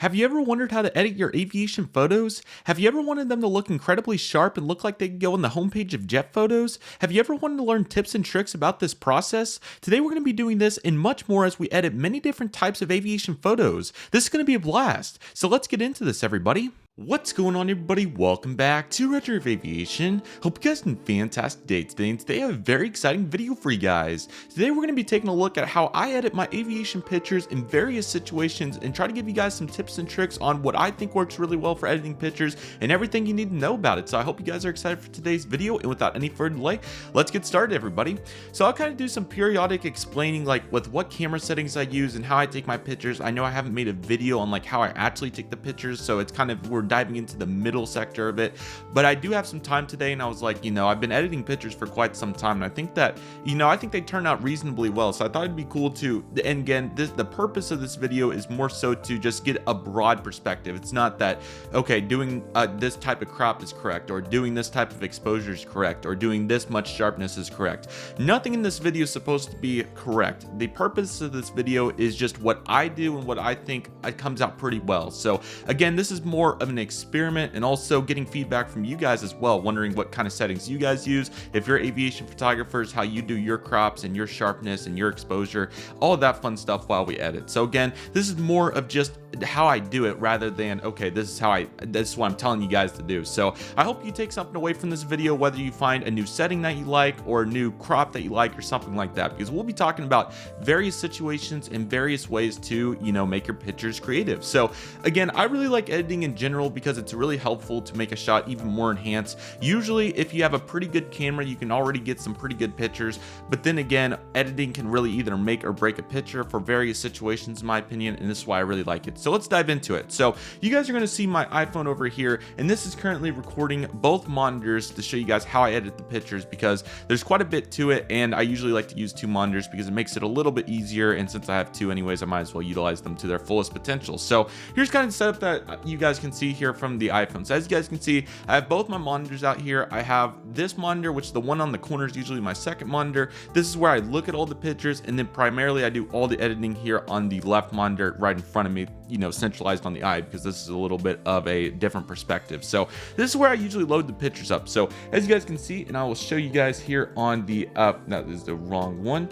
Have you ever wondered how to edit your aviation photos? Have you ever wanted them to look incredibly sharp and look like they could go on the homepage of JetPhotos? Have you ever wanted to learn tips and tricks about this process? Today we're going to be doing this and much more as we edit many different types of aviation photos. This is going to be a blast, so let's get into this, everybody. What's going on, everybody? Welcome back to Redriveraviation. Hope you guys had a fantastic day today, and today I have a very exciting video for you guys. Today we're going to be taking a look at how I edit my aviation pictures in various situations and try to give you guys some tips and tricks on what I think works really well for editing pictures and everything you need to know about it. So I hope you guys are excited for today's video, and without any further delay, let's get started, everybody. So I'll kind of do some periodic explaining like with what camera settings I use and how I take my pictures. I know I haven't made a video on like how I actually take the pictures, so it's kind of we're diving into the middle sector of it, but I do have some time today, and I was like, I've been editing pictures for quite some time, and I think that, I think they turned out reasonably well, so I thought it'd be cool to, and again, the purpose of this video is more so to just get a broad perspective. It's not that, okay, doing this type of crop is correct, or doing this type of exposure is correct, or doing this much sharpness is correct. Nothing in this video is supposed to be correct. The purpose of this video is just what I do and what I think it comes out pretty well. So again, this is more of an experiment and also getting feedback from you guys as well, wondering what kind of settings you guys use, if you're aviation photographers, how you do your crops and your sharpness and your exposure, all of that fun stuff while we edit. So again, this is more of just how I do it rather than, okay, this is what I'm telling you guys to do. So I hope you take something away from this video, whether you find a new setting that you like or a new crop that you like or something like that, because we'll be talking about various situations and various ways to, make your pictures creative. So again, I really like editing in general because it's really helpful to make a shot even more enhanced. Usually if you have a pretty good camera, you can already get some pretty good pictures, but then again, editing can really either make or break a picture for various situations, in my opinion, and this is why I really like it. So let's dive into it. So you guys are going to see my iPhone over here, and this is currently recording both monitors to show you guys how I edit the pictures, because there's quite a bit to it, and I usually like to use two monitors because it makes it a little bit easier, and since I have two anyways, I might as well utilize them to their fullest potential. So here's kind of the setup that you guys can see here from the iPhone. So as you guys can see, I have both my monitors out here. I have this monitor, which is the one on the corner is usually my second monitor. This is where I look at all the pictures, and then primarily I do all the editing here on the left monitor right in front of me, centralized on the eye, because this is a little bit of a different perspective. So this is where I usually load the pictures up. So as you guys can see, and I will show you guys here on the no, this is the wrong one.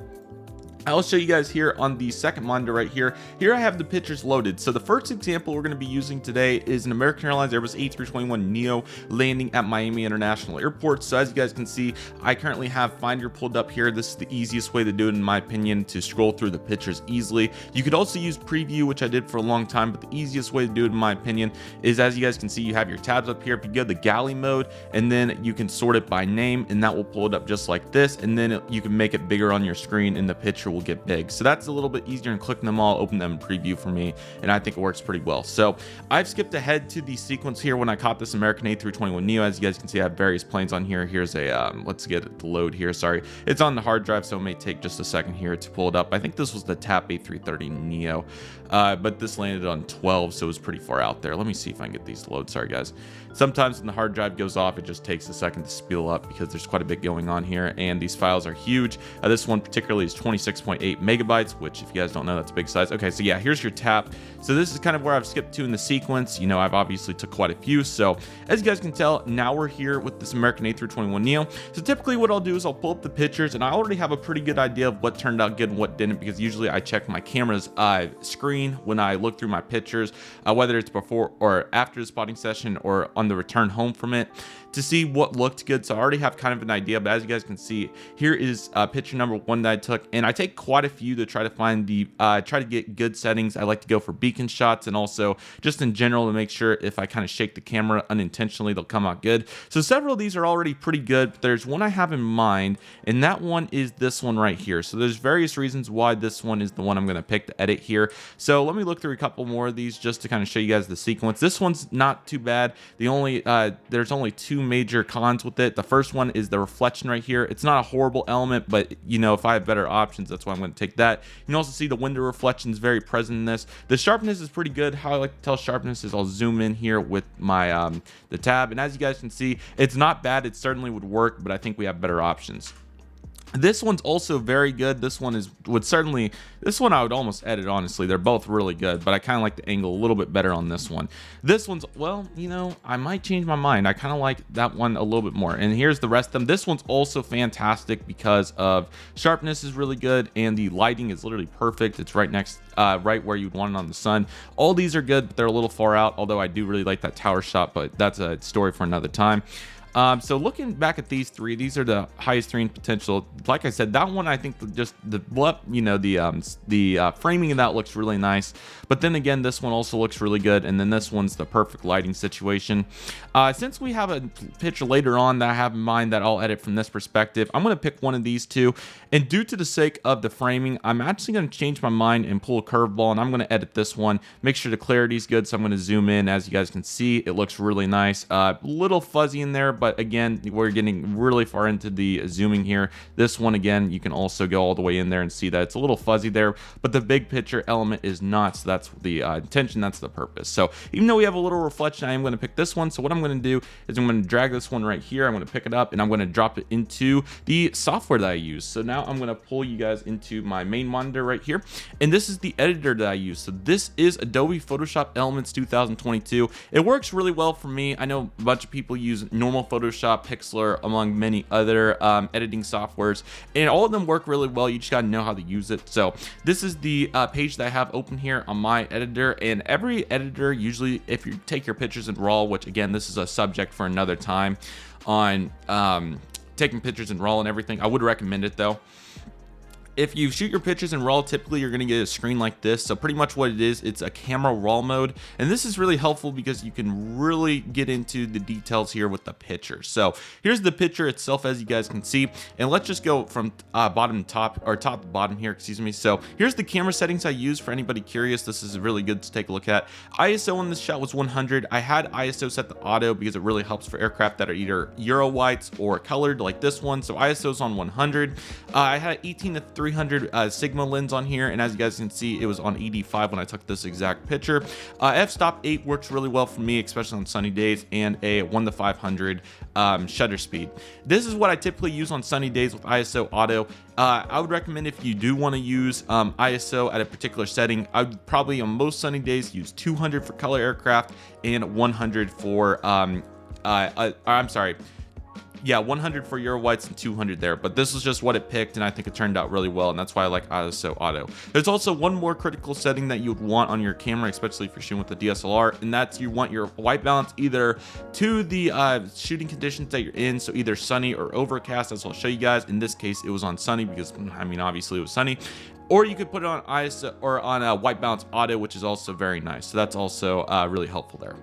I'll show you guys here on the second monitor right here. Here I have the pictures loaded. So the first example we're going to be using today is an American Airlines Airbus A321neo landing at Miami International Airport. So as you guys can see, I currently have Finder pulled up here. This is the easiest way to do it, in my opinion, to scroll through the pictures easily. You could also use Preview, which I did for a long time, but the easiest way to do it, in my opinion, is, as you guys can see, you have your tabs up here. If you go to the galley mode, and then you can sort it by name, and that will pull it up just like this, and then you can make it bigger on your screen, and the picture will get big. So that's a little bit easier than clicking them all, open them in Preview for me, and I think it works pretty well. So I've skipped ahead to the sequence here when I caught this American A321neo. As you guys can see, I have various planes on here. Here's a let's get it to load here. Sorry, it's on the hard drive, so it may take just a second here to pull it up. I think this was the TAP A330neo, but this landed on 12, so it was pretty far out there. Let me see if I can get these to load. Sorry guys, sometimes when the hard drive goes off, it just takes a second to spool up because there's quite a bit going on here, and these files are huge. This one particularly is 26.8 megabytes, which, if you guys don't know, that's a big size. Okay, so yeah, here's your tap. So this is kind of where I've skipped to in the sequence. I've obviously took quite a few. So as you guys can tell, now we're here with this American A321neo. So typically what I'll do is I'll pull up the pictures, and I already have a pretty good idea of what turned out good and what didn't, because usually I check my camera's screen when I look through my pictures, whether it's before or after the spotting session or on the return home from it, to see what looked good. So I already have kind of an idea, but as you guys can see, here is picture number one that I took, and I take quite a few to try to find the try to get good settings. I like to go for beacon shots, and also just in general to make sure if I kind of shake the camera unintentionally, they'll come out good. So several of these are already pretty good, but there's one I have in mind, and that one is this one right here. So there's various reasons why this one is the one I'm going to pick to edit here. So let me look through a couple more of these just to kind of show you guys the sequence. This one's not too bad. There's only two major cons with it. The first one is the reflection right here. It's not a horrible element, but if I have better options, that's why I'm going to take that. You can also see the window reflection is very present in this. The sharpness is pretty good. How I like to tell sharpness is I'll zoom in here with my the tab, and as you guys can see, it's not bad. It certainly would work, but I think we have better options. This one's also very good. This one this one I would almost edit, honestly. They're both really good, but I kind of like the angle a little bit better on this one. This one's, well, you know, I might change my mind. I kind of like that one a little bit more. And here's the rest of them. This one's also fantastic because of sharpness is really good and the lighting is literally perfect. It's right next, right where you'd want it on the sun. All these are good, but they're a little far out, although I do really like that tower shot, but that's a story for another time. So looking back at these three, these are the highest three in potential. Like I said, that one, I think just the, you know, the framing of that looks really nice. But then again, this one also looks really good. And then this one's the perfect lighting situation. Since we have a picture later on that I have in mind that I'll edit from this perspective, I'm going to pick one of these two. And due to the sake of the framing, I'm actually going to change my mind and pull a curveball, and I'm going to edit this one. Make sure the clarity is good. So I'm going to zoom in. As you guys can see, it looks really nice. Little fuzzy in there, but again, we're getting really far into the zooming here. This one, again, you can also go all the way in there and see that it's a little fuzzy there, but the big picture element is not. So that's the intention, that's the purpose. So even though we have a little reflection, I am going to pick this one. So what I'm going to do is I'm going to drag this one right here. I'm going to pick it up and I'm going to drop it into the software that I use. So now I'm going to pull you guys into my main monitor right here, and this is the editor that I use. So this is Adobe Photoshop Elements 2022. It works really well for me. I know a bunch of people use normal Photoshop, Pixlr, among many other editing softwares, and all of them work really well. You just got to know how to use it. So this is the page that I have open here on my editor, and every editor, usually if you take your pictures in RAW, which again, this is a subject for another time on taking pictures in RAW and everything. I would recommend it though. If you shoot your pictures in RAW, typically you're going to get a screen like this. So pretty much what it is, it's a camera RAW mode. And this is really helpful because you can really get into the details here with the picture. So here's the picture itself, as you guys can see. And let's just go from bottom to top, or top to bottom here, excuse me. So here's the camera settings I use for anybody curious. This is really good to take a look at. ISO on this shot was 100. I had ISO set to auto because it really helps for aircraft that are either Euro whites or colored like this one. So ISO's on 100. I had 18 to 300 Sigma lens on here, and as you guys can see, it was on ED5 when I took this exact picture. F-stop 8 works really well for me, especially on sunny days, and a 1 to 500 shutter speed. This is what I typically use on sunny days with ISO auto. I would recommend, if you do want to use ISO at a particular setting, I would probably on most sunny days use 200 for color aircraft and 100 for I'm sorry, yeah, 100 for Euro whites and 200 there, but this is just what it picked, and I think it turned out really well, and that's why I like ISO auto. There's also one more critical setting that you would want on your camera, especially if you're shooting with the DSLR, and that's you want your white balance either to the shooting conditions that you're in, so either sunny or overcast, as I'll show you guys. In this case, it was on sunny because, I mean, obviously it was sunny. Or you could put it on ISO or on white balance auto, which is also very nice. So that's also really helpful there.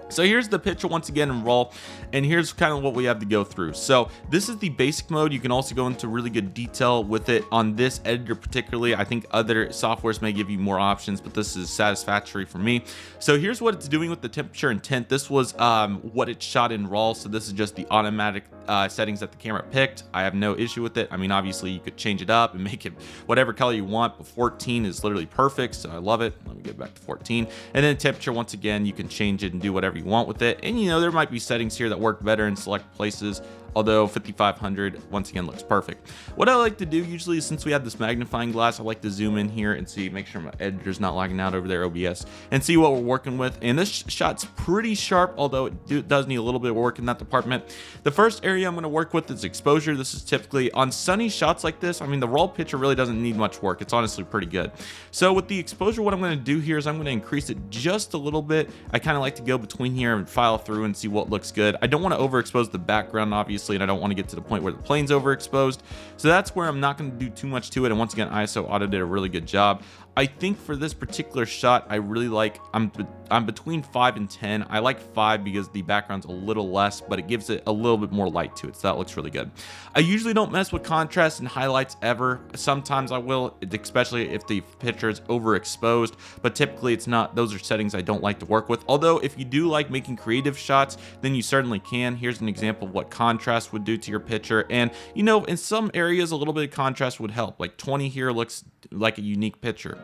So here's the picture once again in RAW, and here's kind of what we have to go through. So this is the basic mode. You can also go into really good detail with it on this editor particularly. I think other softwares may give you more options, but this is satisfactory for me. So here's what it's doing with the temperature and tint. This was what it shot in RAW, so this is just the automatic settings that the camera picked. I have no issue with it. I mean, obviously you could change it up and make it whatever color you want, but 14 is literally perfect, so I love it. Let me get back to 14. And then temperature, once again, you can change it and do whatever you want with it. And you know, there might be settings here that work better in select places, although 5500 once again looks perfect. What I like to do usually, since we have this magnifying glass, I like to zoom in here and see, make sure my editor's not lagging out over there, OBS, and see what we're working with. And this shot's pretty sharp, although it does need a little bit of work in that department. The first area I'm going to work with is exposure. This is typically on sunny shots like this. I mean, the raw picture really doesn't need much work. It's honestly pretty good. So with the exposure, what I'm going to do here is I'm going to increase it just a little bit. I kind of like to go between here and file through and see what looks good. I don't want to overexpose the background, obviously, and I don't want to get to the point where the plane's overexposed. So that's where I'm not going to do too much to it. And once again, ISO auto did a really good job. I think for this particular shot, I really like, I'm between 5 and 10. I like 5 because the background's a little less, but it gives it a little bit more light to it. So that looks really good. I usually don't mess with contrast and highlights ever. Sometimes I will, especially if the picture is overexposed, but typically it's not. Those are settings I don't like to work with. Although if you do like making creative shots, then you certainly can. Here's an example of what contrast would do to your picture. And you know, in some areas, a little bit of contrast would help. Like 20 here looks like a unique picture.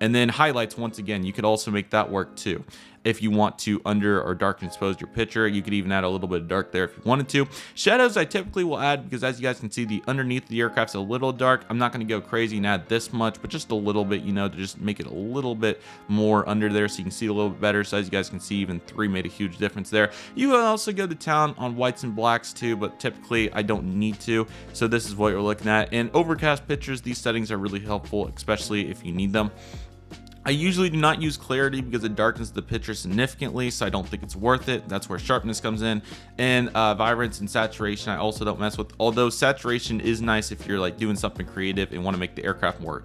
And then highlights, once again, you could also make that work too. If you want to under or darken expose your picture, you could even add a little bit of dark there if you wanted to. Shadows I typically will add because, as you guys can see, the underneath the aircraft's a little dark. I'm not going to go crazy and add this much, but just a little bit, you know, to just make it a little bit more under there so you can see a little bit better. So as you guys can see, even 3 made a huge difference there. You can also go to town on whites and blacks too, but typically I don't need to. So this is what you're looking at. And overcast pictures, these settings are really helpful, especially if you need them. I usually do not use clarity because it darkens the picture significantly, so I don't think it's worth it. That's where sharpness comes in. And vibrance and saturation I also don't mess with, although saturation is nice if you're like doing something creative and want to make the aircraft more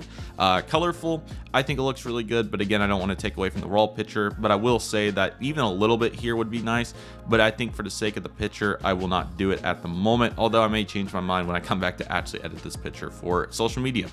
colorful. I think it looks really good, but again, I don't want to take away from the raw picture. But I will say that even a little bit here would be nice, but I think for the sake of the picture, I will not do it at the moment, although I may change my mind when I come back to actually edit this picture for social media.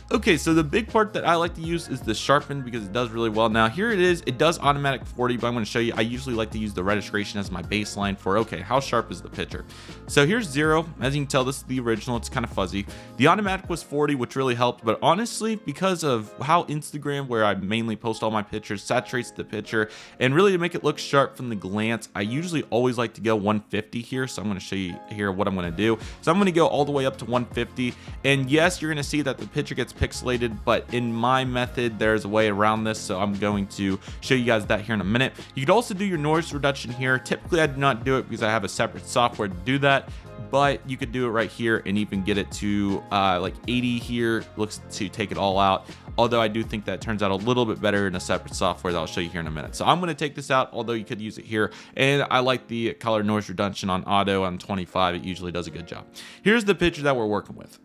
Okay, so the big part that I like to use is the sharpen because it does really well. Now here it is, it does automatic 40, but I'm going to show you, I usually like to use the registration as my baseline for, okay, how sharp is the picture? So here's 0. As you can tell, this is the original, it's kind of fuzzy. The automatic was 40, which really helped, but honestly, because of how Instagram, where I mainly post all my pictures, saturates the picture, and really to make it look sharp from the glance, I usually always like to go 150 here. So I'm going to show you here what I'm going to do. So I'm going to go all the way up to 150, and yes, you're going to see that the picture gets pixelated, but in my method there's a way around this, so I'm going to show you guys that here in a minute. You could also do your noise reduction here. Typically I do not do it because I have a separate software to do that, but you could do it right here and even get it to like 80 here. Looks to take it all out, although I do think that turns out a little bit better in a separate software that I'll show you here in a minute. So I'm going to take this out, although you could use it here, and I like the color noise reduction on auto on 25. It usually does a good job. Here's the picture that we're working with.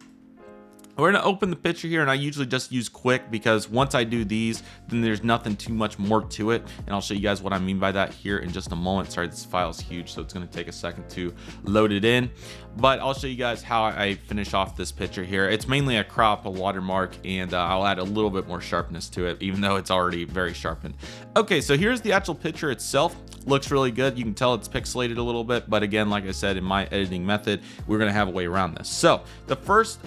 We're going to open the picture here, and I usually just use quick because once I do these, then there's nothing too much more to it, and I'll show you guys what I mean by that here in just a moment. Sorry, this file is huge, so it's going to take a second to load it in, but I'll show you guys how I finish off this picture here. It's mainly a crop, a watermark, and I'll add a little bit more sharpness to it, even though it's already very sharpened. Okay, so here's the actual picture itself. Looks really good. You can tell it's pixelated a little bit, but again, like I said, in my editing method, we're going to have a way around this. So the first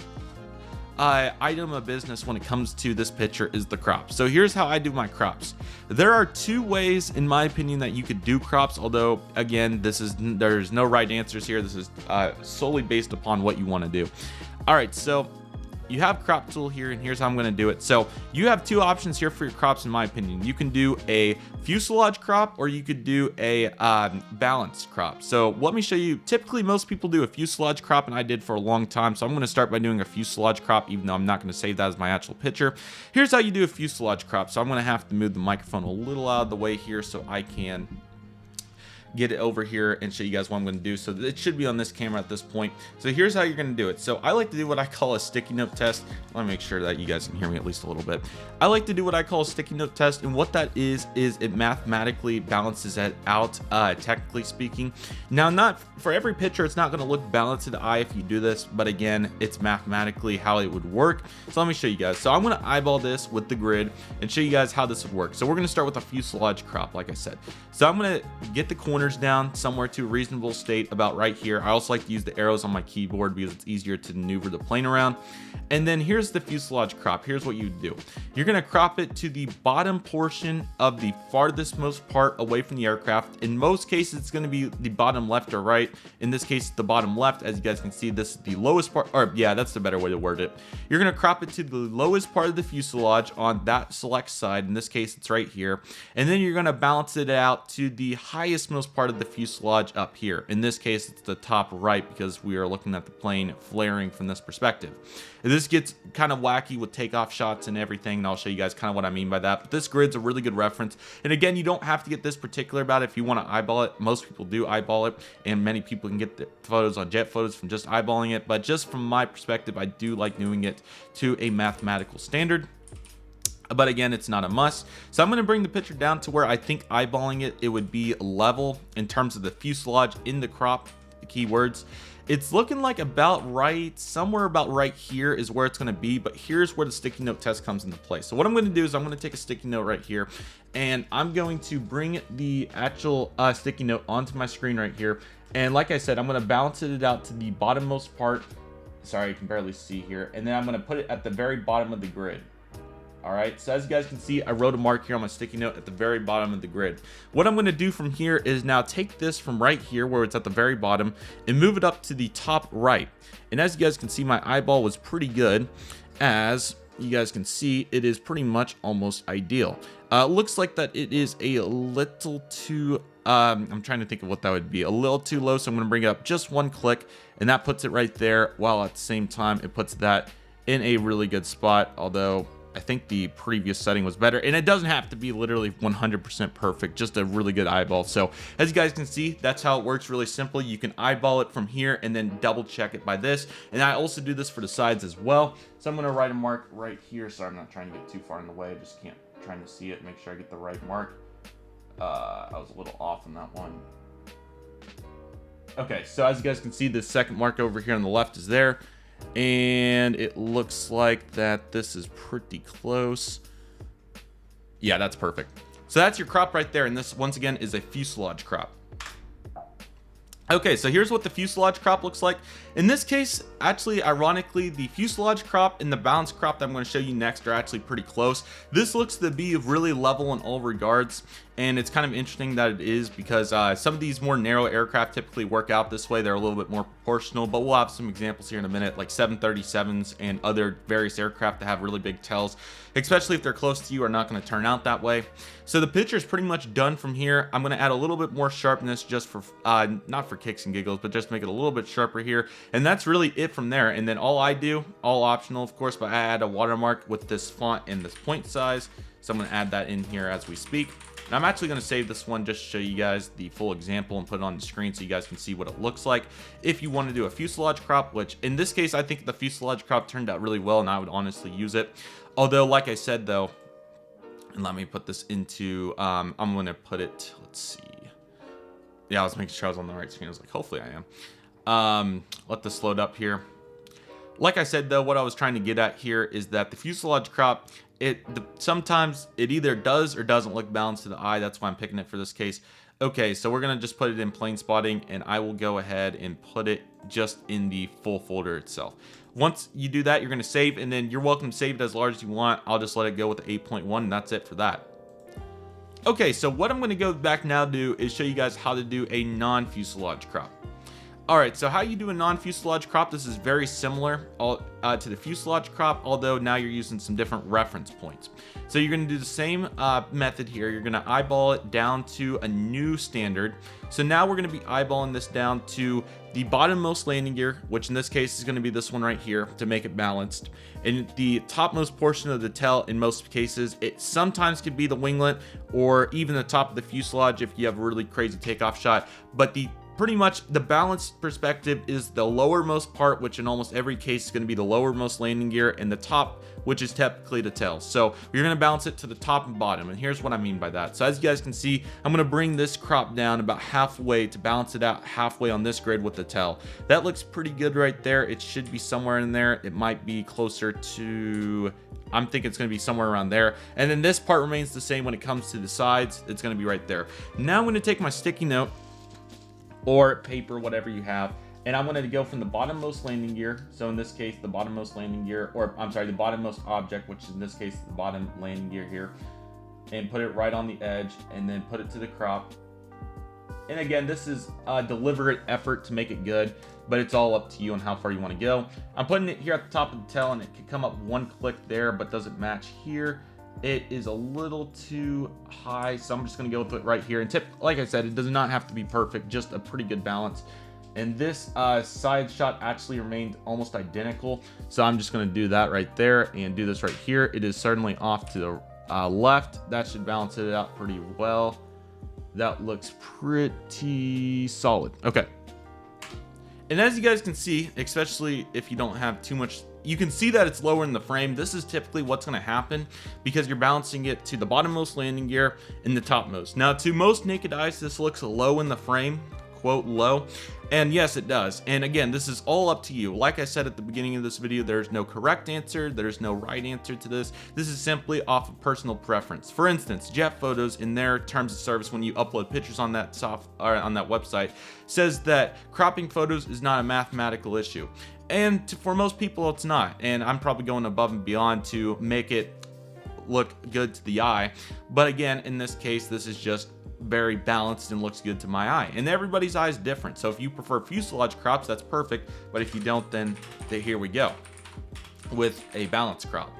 item of business when it comes to this picture is the crop. So here's how I do my crops. There are 2 ways, in my opinion, that you could do crops, although again, there's no right answers here. This is solely based upon what you want to do. All right, so you have crop tool here, and here's how I'm going to do it. So you have 2 options here for your crops, in my opinion. You can do a fuselage crop, or you could do a balanced crop. So let me show you. Typically most people do a fuselage crop, and I did for a long time, so I'm going to start by doing a fuselage crop, even though I'm not going to save that as my actual picture. Here's how you do a fuselage crop. So I'm going to have to move the microphone a little out of the way here so I can get it over here and show you guys what I'm going to do. So it should be on this camera at this point. So here's how you're going to do it. So I like to do what I call a sticky note test. Let me make sure that you guys can hear me at least a little bit. I like to do what I call a sticky note test, and what that is it mathematically balances it out, technically speaking. Now, not for every picture, it's not going to look balanced to the eye if you do this, but again, it's mathematically how it would work. So let me show you guys. So I'm going to eyeball this with the grid and show you guys how this would work. So we're going to start with a fuselage crop, like I said. So I'm going to get the corners down somewhere to a reasonable state about right here. I also like to use the arrows on my keyboard because it's easier to maneuver the plane around. And then here's the fuselage crop. Here's what you do. You're going to crop it to the bottom portion of the farthest most part away from the aircraft. In most cases, it's going to be the bottom left or right. In this case, the bottom left. As you guys can see, this is the lowest part, or yeah, that's the better way to word it. You're going to crop it to the lowest part of the fuselage on that select side. In this case, it's right here. And then you're going to balance it out to the highest most part of the fuselage up here. In this case, it's the top right because we are looking at the plane flaring from this perspective. This gets kind of wacky with takeoff shots and everything, and I'll show you guys kind of what I mean by that. But this grid's a really good reference. And again, you don't have to get this particular about it if you want to eyeball it. Most people do eyeball it, and many people can get the photos on JetPhotos from just eyeballing it. But just from my perspective, I do like doing it to a mathematical standard. But again, it's not a must. So I'm going to bring the picture down to where I think eyeballing it would be level in terms of the fuselage in the crop, the keywords. It's looking like about right, somewhere about right here is where it's going to be, but here's where the sticky note test comes into play. So what I'm going to do is I'm going to take a sticky note right here, and I'm going to bring the actual sticky note onto my screen right here. And like I said, I'm going to balance it out to the bottommost part. Sorry, you can barely see here. And then I'm going to put it at the very bottom of the grid. All right, so as you guys can see, I wrote a mark here on my sticky note at the very bottom of the grid. What I'm going to do from here is now take this from right here where it's at the very bottom and move it up to the top right. And as you guys can see, my eyeball was pretty good. As you guys can see, it is pretty much almost ideal. Looks like that it is a little too, I'm trying to think of what that would be, a little too low. So I'm going to bring it up just one click, and that puts it right there, while at the same time it puts that in a really good spot. Although I think the previous setting was better, and it doesn't have to be literally 100% perfect, just a really good eyeball. So as you guys can see, that's how it works. Really simple. You can eyeball it from here and then double check it by this. And I also do this for the sides as well. So I'm going to write a mark right here. Sorry, I'm not trying to get too far in the way. I just can't, trying to see it, make sure I get the right mark. I was a little off on that one. Okay, so as you guys can see, the second mark over here on the left is there. And it looks like that this is pretty close. Yeah, that's perfect. So that's your crop right there. And this, once again, is a fuselage crop. Okay, so here's what the fuselage crop looks like. In this case, actually, ironically, the fuselage crop and the balance crop that I'm going to show you next are actually pretty close. This looks to be really level in all regards, and it's kind of interesting that it is, because some of these more narrow aircraft typically work out this way. They're a little bit more proportional, but we'll have some examples here in a minute, like 737s and other various aircraft that have really big tails, especially if they're close to you, are not going to turn out that way. So the picture is pretty much done from here. I'm going to add a little bit more sharpness just for, not for kicks and giggles, but just make it a little bit sharper here. And that's really it from there. And then all I do, all optional of course, but I add a watermark with this font and this point size. So I'm going to add that in here as we speak. And I'm actually going to save this one just to show you guys the full example and put it on the screen so you guys can see what it looks like if you want to do a fuselage crop, which in this case, I think the fuselage crop turned out really well and I would honestly use it. Although, like I said though, and let me put this into, I'm going to put it, let's see. Yeah, I was making sure I was on the right screen. I was like, hopefully I am. Let this load up here. Like I said though, what I was trying to get at here is that the fuselage crop, sometimes it either does or doesn't look balanced to the eye. That's why I'm picking it for this case. Okay, so we're gonna just put it in plane spotting, and I will go ahead and put it just in the full folder itself. Once you do that, you're gonna save, and then you're welcome to save it as large as you want. I'll just let it go with the 8.1, and that's it for that. Okay, so what I'm going to go back now do is show you guys how to do a non-fuselage crop. Alright, so how you do a non-fuselage crop, this is very similar to the fuselage crop, although now you're using some different reference points. So you're going to do the same method here. You're going to eyeball it down to a new standard. So now we're going to be eyeballing this down to the bottommost landing gear, which in this case is going to be this one right here to make it balanced. And the topmost portion of the tail, in most cases, it sometimes could be the winglet or even the top of the fuselage if you have a really crazy takeoff shot. But pretty much the balanced perspective is the lowermost part, which in almost every case is going to be the lowermost landing gear, and the top, which is typically the tail. So you're going to balance it to the top and bottom, and here's what I mean by that. So as you guys can see, I'm going to bring this crop down about halfway to balance it out halfway on this grid with the tail. That looks pretty good right there. It should be somewhere in there. It might be closer to, I'm thinking it's going to be somewhere around there. And then this part remains the same when it comes to the sides. It's going to be right there. Now I'm going to take my sticky note or paper, whatever you have, and I'm going to go from the bottommost landing gear. So in this case, the bottommost landing gear, or I'm sorry, the bottommost object, which in this case, the bottom landing gear here, and put it right on the edge, and then put it to the crop. And again, this is a deliberate effort to make it good, but it's all up to you on how far you want to go. I'm putting it here at the top of the tail, and it can come up one click there, but doesn't match here. It is a little too high, so I'm just going to go with it right here. And like I said, it does not have to be perfect, just a pretty good balance. And this side shot actually remained almost identical, so I'm just going to do that right there and do this right here. It is certainly off to the left. That should balance it out pretty well. That looks pretty solid. Okay. And as you guys can see, especially if you don't have too much, you can see that it's lower in the frame. This is typically what's going to happen because you're balancing it to the bottommost landing gear and the topmost. Now, to most naked eyes, this looks low in the frame, quote low, and yes, it does. And again, this is all up to you. Like I said at the beginning of this video, there's no correct answer, there's no right answer to this. This is simply off of personal preference. For instance, JetPhotos, in their terms of service, when you upload pictures on that on that website, says that cropping photos is not a mathematical issue. And for most people, it's not. And I'm probably going above and beyond to make it look good to the eye. But again, in this case, this is just very balanced and looks good to my eye, and everybody's eye is different. So if you prefer fuselage crops, that's perfect, but if you don't, then here we go with a balanced crop.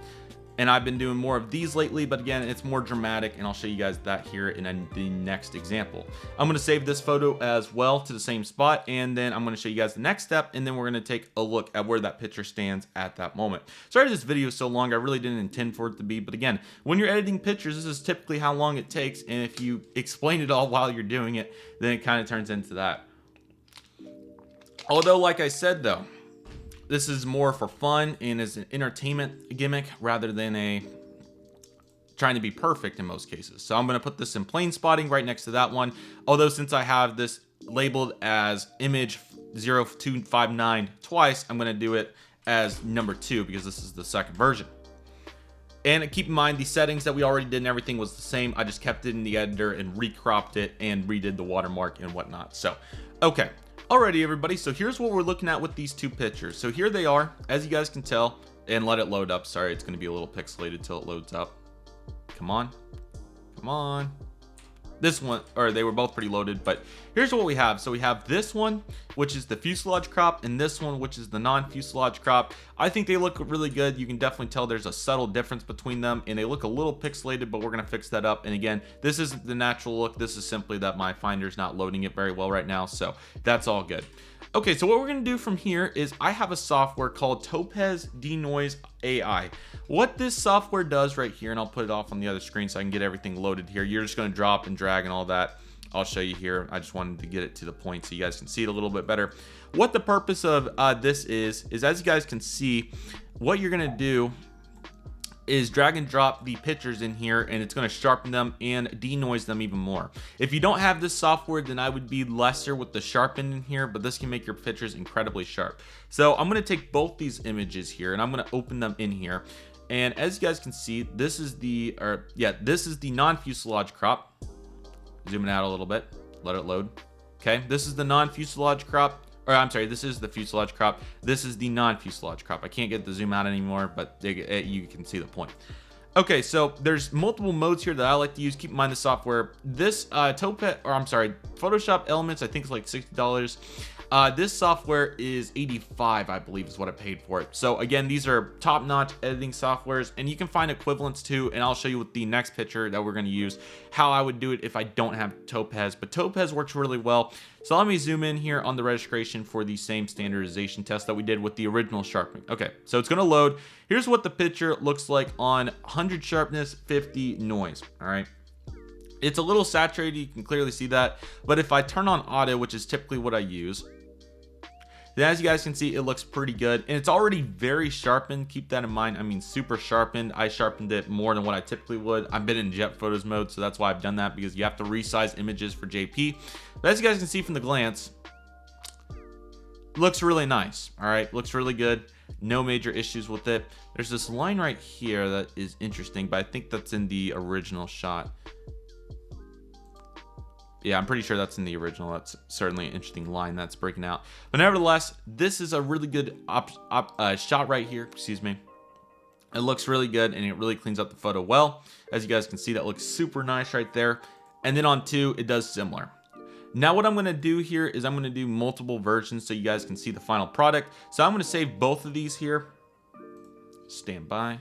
And I've been doing more of these lately, but again, it's more dramatic, and I'll show you guys that here in the next example. I'm going to save this photo as well to the same spot, and then I'm going to show you guys the next step, and then we're going to take a look at where that picture stands at that moment. Sorry this video is so long, I really didn't intend for it to be, but again, when you're editing pictures, this is typically how long it takes, and if you explain it all while you're doing it, then it kind of turns into that. Although, like I said though, this is more for fun and is an entertainment gimmick rather than a trying to be perfect in most cases. So I'm going to put this in plane spotting right next to that one. Although since I have this labeled as image 0259 twice, I'm going to do it as number 2 because this is the second version. And keep in mind the settings that we already did and everything was the same. I just kept it in the editor and recropped it and redid the watermark and whatnot. So, okay. Alrighty everybody, so here's what we're looking at with these two pictures. So here they are, as you guys can tell, and let it load up. Sorry, it's going to be a little pixelated till it loads up. Come on. Come on. This one, or they were both pretty loaded, but here's what we have. So we have this one, which is the fuselage crop, and this one, which is the non-fuselage crop. I think they look really good. You can definitely tell there's a subtle difference between them, and they look a little pixelated, but we're going to fix that up. And again, this isn't the natural look. This is simply that my Finder's not loading it very well right now, so that's all good. Okay, so what we're going to do from here is I have a software called Topaz Denoise AI. What this software does right here, and I'll put it off on the other screen so I can get everything loaded here. You're just going to drop and drag and all that. I'll show you here. I just wanted to get it to the point so you guys can see it a little bit better. What the purpose of this is as you guys can see, what you're going to do is drag and drop the pictures in here, and it's going to sharpen them and denoise them even more. If you don't have this software, then I would be lesser with the sharpen in here, but this can make your pictures incredibly sharp. So I'm going to take both these images here and I'm going to open them in here. And as you guys can see, this is the non-fuselage crop. Zoom it out a little bit, let it load. Okay, this is the non-fuselage crop. Or I'm sorry, this is the fuselage crop. This is the non-fuselage crop. I can't get the zoom out anymore, but you can see the point. Okay, so there's multiple modes here that I like to use. Keep in mind the software. This Photoshop Elements, I think it's like $60. This software is $85, I believe is what I paid for it. So again, these are top-notch editing softwares, and you can find equivalents too, and I'll show you with the next picture that we're going to use how I would do it if I don't have Topaz, but Topaz works really well. So let me zoom in here on the registration for the same standardization test that we did with the original sharpening. Okay, so it's going to load. Here's what the picture looks like on 100 sharpness, 50 noise. All right. It's a little saturated, you can clearly see that, but if I turn on auto, which is typically what I use, then as you guys can see, it looks pretty good, and it's already very sharpened. Keep that in mind. I mean, super sharpened. I sharpened it more than what I typically would. I've been in JetPhotos mode, so that's why I've done that, because you have to resize images for JP. But as you guys can see from the glance, looks really nice. All right, looks really good. No major issues with it. There's this line right here that is interesting, but I think that's in the original shot. Yeah, I'm pretty sure that's in the original. That's certainly an interesting line that's breaking out. But nevertheless, this is a really good shot right here. Excuse me. It looks really good, and it really cleans up the photo well. As you guys can see, that looks super nice right there. And then on 2, it does similar. Now what I'm going to do here is I'm going to do multiple versions so you guys can see the final product. So I'm going to save both of these here. Stand by.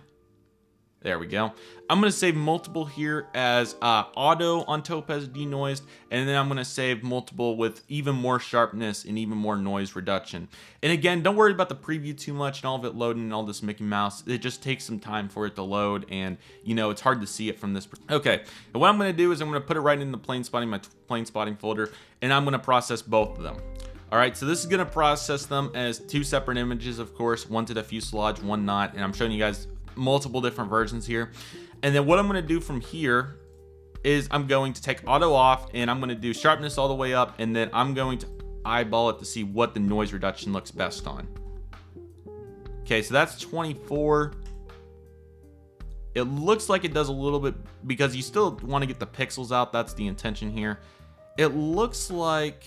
There we go. I'm going to save multiple here as auto on Topaz denoised, and then I'm going to save multiple with even more sharpness and even more noise reduction. And again, don't worry about the preview too much and all of it loading and all this Mickey Mouse. It just takes some time for it to load, and you know, it's hard to see it from this. Okay, and what I'm going to do is I'm going to put it right in the plane spotting, my plane spotting folder, and I'm going to process both of them. All right, so this is going to process them as 2 separate images, of course, one to the fuselage, one not, and I'm showing you guys multiple different versions here. And then what I'm going to do from here is I'm going to take auto off, and I'm going to do sharpness all the way up, and then I'm going to eyeball it to see what the noise reduction looks best on. Okay, so that's 24. It looks like it does a little bit, because you still want to get the pixels out. That's the intention here. It looks like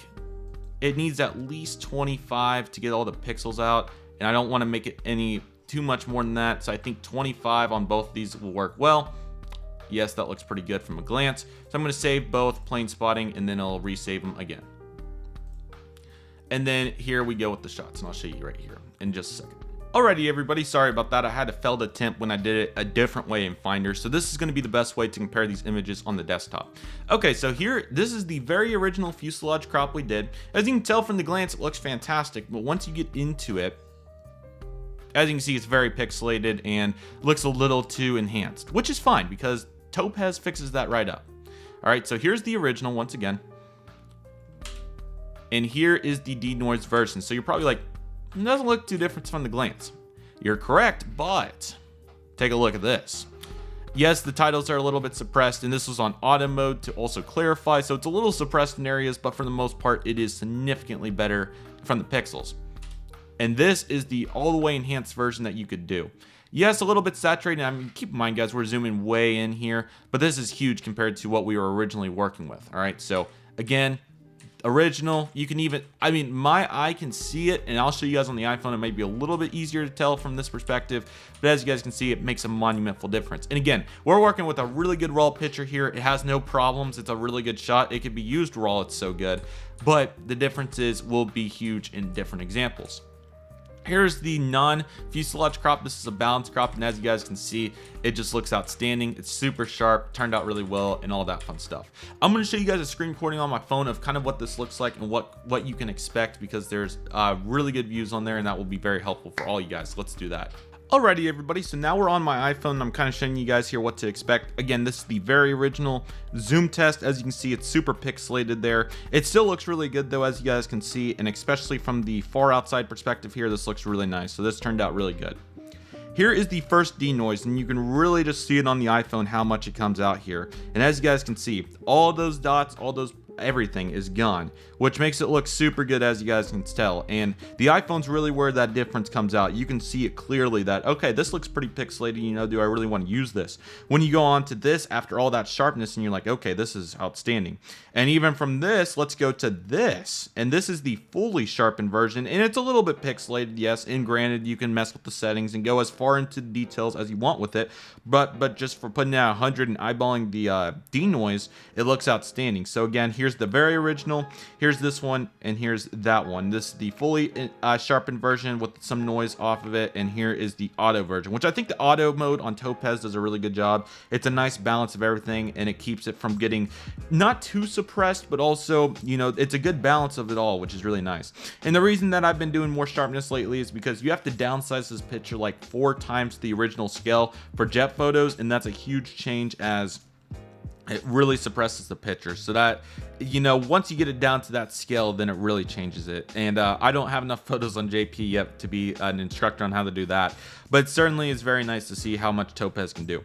it needs at least 25 to get all the pixels out, and I don't want to make it any too much more than that, so I think 25 on both of these will work well. Yes, that looks pretty good from a glance. So I'm going to save both plane spotting, and then I'll resave them again. And then here we go with the shots, and I'll show you right here in just a second. Alrighty everybody, sorry about that. I had a failed attempt when I did it a different way in Finder, so this is going to be the best way to compare these images on the desktop. Okay, so here, this is the very original fuselage crop we did. As you can tell from the glance, it looks fantastic, but once you get into it, as you can see, it's very pixelated and looks a little too enhanced, which is fine because Topaz fixes that right up. Alright, so here's the original once again. And here is the denoised version. So you're probably like, it doesn't look too different from the glance. You're correct, but take a look at this. Yes, the titles are a little bit suppressed, and this was on auto mode to also clarify, so it's a little suppressed in areas, but for the most part, it is significantly better from the pixels. And this is the all the way enhanced version that you could do. Yes, a little bit saturated. I mean, keep in mind, guys, we're zooming way in here, but this is huge compared to what we were originally working with. All right, so again, original, you can even, I mean, my eye can see it, and I'll show you guys on the iPhone. It might be a little bit easier to tell from this perspective, but as you guys can see, it makes a monumental difference. And again, we're working with a really good raw picture here. It has no problems. It's a really good shot. It could be used raw. It's so good, but the differences will be huge in different examples. Here's the non-fuselage crop. This is a balanced crop, and as you guys can see, it just looks outstanding. It's super sharp, turned out really well, and all that fun stuff. I'm going to show you guys a screen recording on my phone of kind of what this looks like and what you can expect, because there's really good views on there, and that will be very helpful for all you guys. Let's do that. Alrighty everybody, so now we're on my iPhone and I'm kind of showing you guys here what to expect. Again, this is the very original zoom test. As you can see, it's super pixelated there. It still looks really good though, as you guys can see, and especially from the far outside perspective here, this looks really nice. So this turned out really good. Here is the first denoise, and you can really just see it on the iPhone how much it comes out here. And as you guys can see, all those dots, all those everything is gone, which makes it look super good, as you guys can tell. And the iPhone's really where that difference comes out. You can see it clearly that, okay, this looks pretty pixelated, you know, do I really want to use this? When you go on to this after all that sharpness and you're like, okay, this is outstanding. And even from this, let's go to this, and this is the fully sharpened version, and it's a little bit pixelated, yes, and granted, you can mess with the settings and go as far into the details as you want with it, but just for putting out 100 and eyeballing the denoise, it looks outstanding. So again, here's the very original, here's this one, and here's that one. This is the fully sharpened version with some noise off of it, and here is the auto version, which I think the auto mode on Topaz does a really good job. It's a nice balance of everything, and it keeps it from getting not too suppressed, but also, you know, it's a good balance of it all, which is really nice. And the reason that I've been doing more sharpness lately is because you have to downsize this picture like 4 times the original scale for JetPhotos, and that's a huge change, as it really suppresses the picture. So that, you know, once you get it down to that scale, then it really changes it. And I don't have enough photos on JP yet to be an instructor on how to do that, but certainly it's very nice to see how much Topaz can do.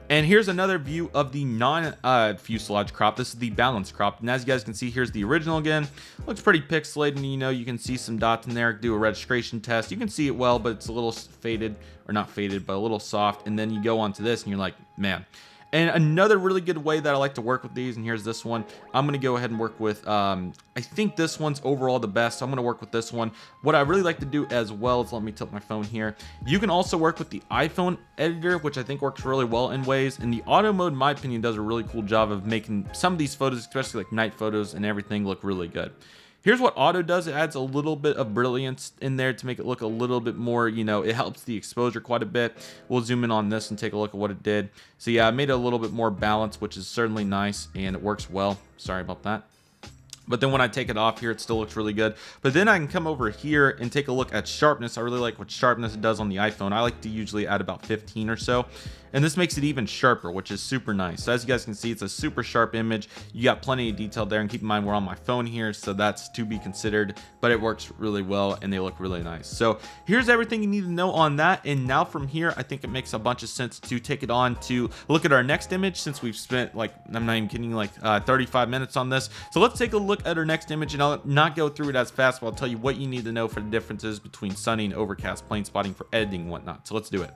And here's another view of the non-fuselage crop. This is the balanced crop, and as you guys can see, here's the original again. Looks pretty pixelated, and you know, you can see some dots in there. Do a registration test. You can see it well, but it's a little faded, or not faded, but a little soft. And then you go on to this, and you're like, man. And another really good way that I like to work with these, and here's this one. I'm going to go ahead and work with, I think this one's overall the best, so I'm going to work with this one. What I really like to do as well is, let me tilt my phone here. You can also work with the iPhone editor, which I think works really well in ways. And the auto mode, in my opinion, does a really cool job of making some of these photos, especially like night photos and everything, look really good. Here's what auto does. It adds a little bit of brilliance in there to make it look a little bit more, you know, it helps the exposure quite a bit. We'll zoom in on this and take a look at what it did. So yeah, I made it a little bit more balanced, which is certainly nice, and it works well. Sorry about that. But then when I take it off here, it still looks really good. But then I can come over here and take a look at sharpness. I really like what sharpness it does on the iPhone. I like to usually add about 15 or so. And this makes it even sharper, which is super nice. So as you guys can see, it's a super sharp image. You got plenty of detail there. And keep in mind, we're on my phone here, so that's to be considered. But it works really well, and they look really nice. So here's everything you need to know on that. And now from here, I think it makes a bunch of sense to take it on to look at our next image, since we've spent, like, I'm not even kidding, like 35 minutes on this. So let's take a look at our next image, and I'll not go through it as fast, but I'll tell you what you need to know for the differences between sunny and overcast plane spotting for editing and whatnot. So let's do it.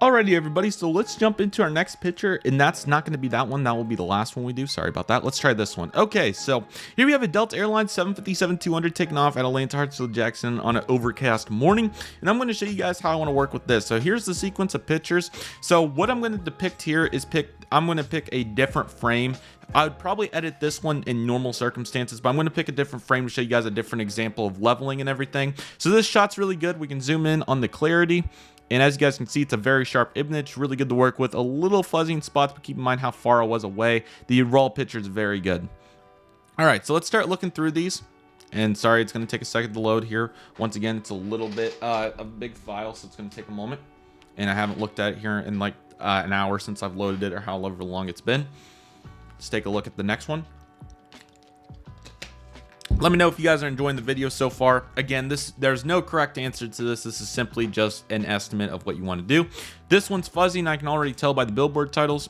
Alrighty everybody, so let's jump into our next picture, and that's not going to be that one. That will be the last one we do. Sorry about that. Let's try this one. Okay, so here we have a Delta Airlines 757-200 taking off at Atlanta Hartsfield-Jackson on an overcast morning, and I'm going to show you guys how I want to work with this. So here's the sequence of pictures. So what I'm going to depict here is I'm going to pick a different frame. I would probably edit this one in normal circumstances, but I'm going to pick a different frame to show you guys a different example of leveling and everything. So this shot's really good. We can zoom in on the clarity. And as you guys can see, it's a very sharp image, really good to work with. A little fuzzy in spots, but keep in mind how far I was away. The raw picture is very good. All right, so let's start looking through these. And sorry, it's going to take a second to load here. Once again, it's a little bit of a big file, so it's going to take a moment. And I haven't looked at it here in like an hour since I've loaded it, or however long it's been. Let's take a look at the next one. Let me know if you guys are enjoying the video so far. Again, there's no correct answer to this. This is simply just an estimate of what you want to do. This one's fuzzy, and I can already tell by the billboard titles.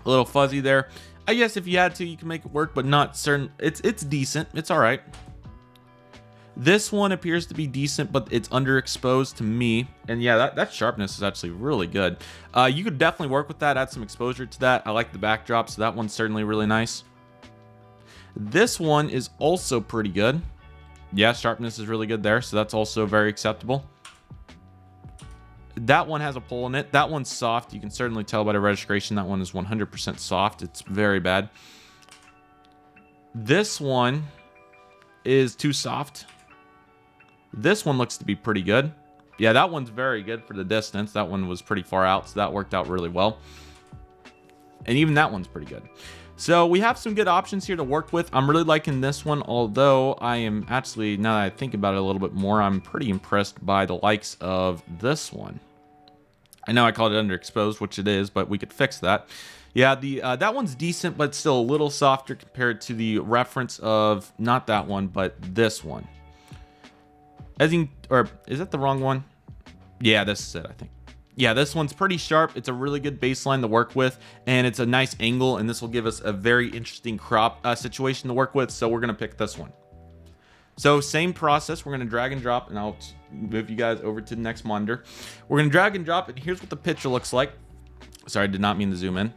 A little fuzzy there. I guess if you had to, you can make it work, but not certain. It's decent. It's all right. This one appears to be decent, but it's underexposed to me. And yeah, that sharpness is actually really good. You could definitely work with that, add some exposure to that. I like the backdrop, so that one's certainly really nice. This one is also pretty good. Yeah, sharpness is really good there, so that's also very acceptable. That one has a pull in it. That one's soft. You can certainly tell by the registration that one is 100% soft. It's very bad. This one is too soft. This one looks to be pretty good. Yeah, that one's very good for the distance. That one was pretty far out, so that worked out really well. And even that one's pretty good. So we have some good options here to work with. I'm really liking this one, although I am actually, now that I think about it a little bit more, I'm pretty impressed by the likes of this one. I know I called it underexposed, which it is, but we could fix that. Yeah, that one's decent, but still a little softer compared to the reference of not that one, but this one. Or is that the wrong one? Yeah, this is it, I think. Yeah, this one's pretty sharp. It's a really good baseline to work with, and it's a nice angle, and this will give us a very interesting crop situation to work with, so we're going to pick this one. So same process. We're going to drag and drop, and I'll move you guys over to the next monitor. We're going to drag and drop, and here's what the picture looks like. Sorry, I did not mean to zoom in.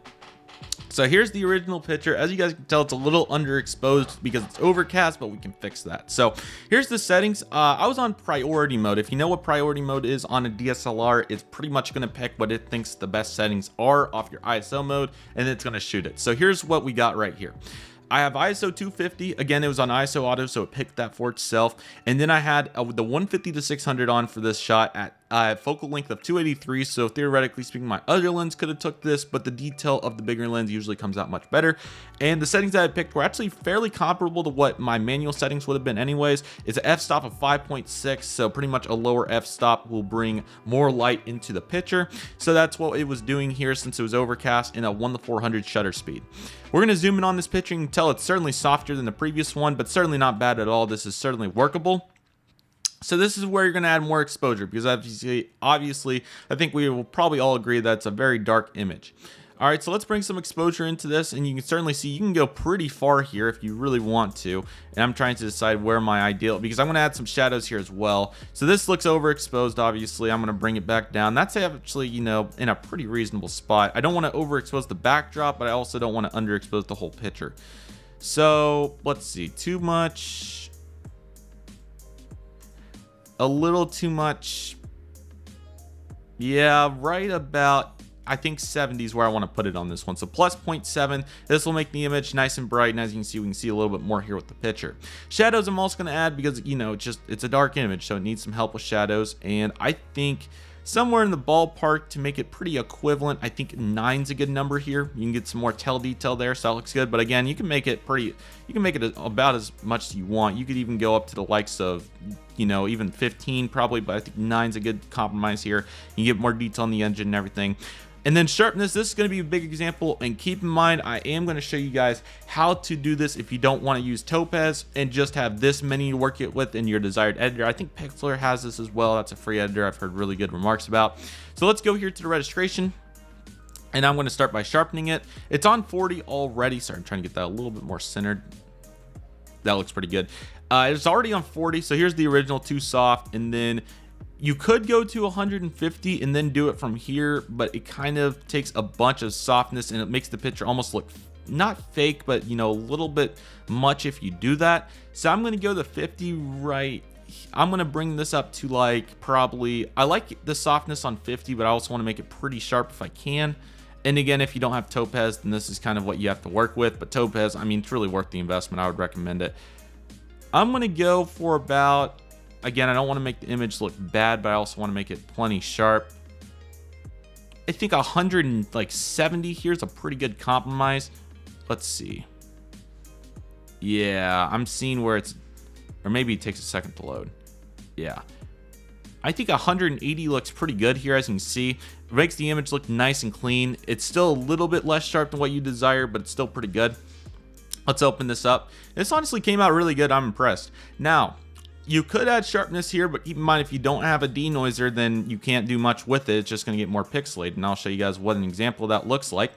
So here's the original picture. As you guys can tell, it's a little underexposed because it's overcast, but we can fix that. So here's the settings. I was on priority mode. If you know what priority mode is on a DSLR, it's pretty much going to pick what it thinks the best settings are off your ISO mode, and it's going to shoot it. So here's what we got right here. I have ISO 250. Again, it was on ISO auto, so it picked that for itself. And then I had the 150 to 600 on for this shot at focal length of 283. So theoretically speaking, my other lens could have took this, but the detail of the bigger lens usually comes out much better. And the settings that I picked were actually fairly comparable to what my manual settings would have been anyways. It's an f-stop of 5.6, so pretty much a lower f-stop will bring more light into the picture. So that's what it was doing here since it was overcast, in a 1:400 shutter speed. We're going to zoom in on this picture. You can tell it's certainly softer than the previous one, but certainly not bad at all. This is certainly workable. So this is where you're going to add more exposure, because obviously, I think we will probably all agree that it's a very dark image. All right, so let's bring some exposure into this, and you can certainly see you can go pretty far here if you really want to. And I'm trying to decide where my ideal, because I'm going to add some shadows here as well. So this looks overexposed, obviously. I'm going to bring it back down. That's actually, you know, in a pretty reasonable spot. I don't want to overexpose the backdrop, but I also don't want to underexpose the whole picture. So let's see, too much, a little too much. Yeah, right about, I think 70 is where I want to put it on this one. So plus 0.7, this will make the image nice and bright, and as you can see, we can see a little bit more here with the picture. Shadows I'm also going to add because, you know, it's a dark image, so it needs some help with shadows, and I think somewhere in the ballpark to make it pretty equivalent. I think 9's a good number here. You can get some more tail detail there, so that looks good. But again, you can make it about as much as you want. You could even go up to the likes of, you know, even 15 probably, but I think 9's a good compromise here. You get more detail on the engine and everything. And then sharpness, this is going to be a big example, and keep in mind I am going to show you guys how to do this if you don't want to use Topaz and just have this many to work it with in your desired editor. I think Pixlr has this as well. That's a free editor I've heard really good remarks about. So let's go here to the registration, and I'm going to start by sharpening it. It's on 40 already. Sorry, I'm trying to get that a little bit more centered. That looks pretty good. It's already on 40, so here's the original too soft, and then You could go to 150 and then do it from here, but it kind of takes a bunch of softness and it makes the picture almost look not fake, but you know, a little bit much if you do that. So I'm gonna go to 50 right. I'm gonna bring this up to like probably, I like the softness on 50, but I also want to make it pretty sharp if I can. And again, if you don't have topaz, then this is kind of what you have to work with. But topaz, I mean, it's really worth the investment. I would recommend it. I'm gonna go for about, again, I don't want to make the image look bad, but I also want to make it plenty sharp. I think 170 here is a pretty good compromise. Let's see. Yeah, I'm seeing where it's, or maybe it takes a second to load. Yeah. I think 180 looks pretty good here, as you can see. It makes the image look nice and clean. It's still a little bit less sharp than what you desire, but it's still pretty good. Let's open this up. This honestly came out really good. I'm impressed. Now, you could add sharpness here, but keep in mind if you don't have a denoiser, then you can't do much with it. It's just going to get more pixelated, and I'll show you guys what an example of that looks like.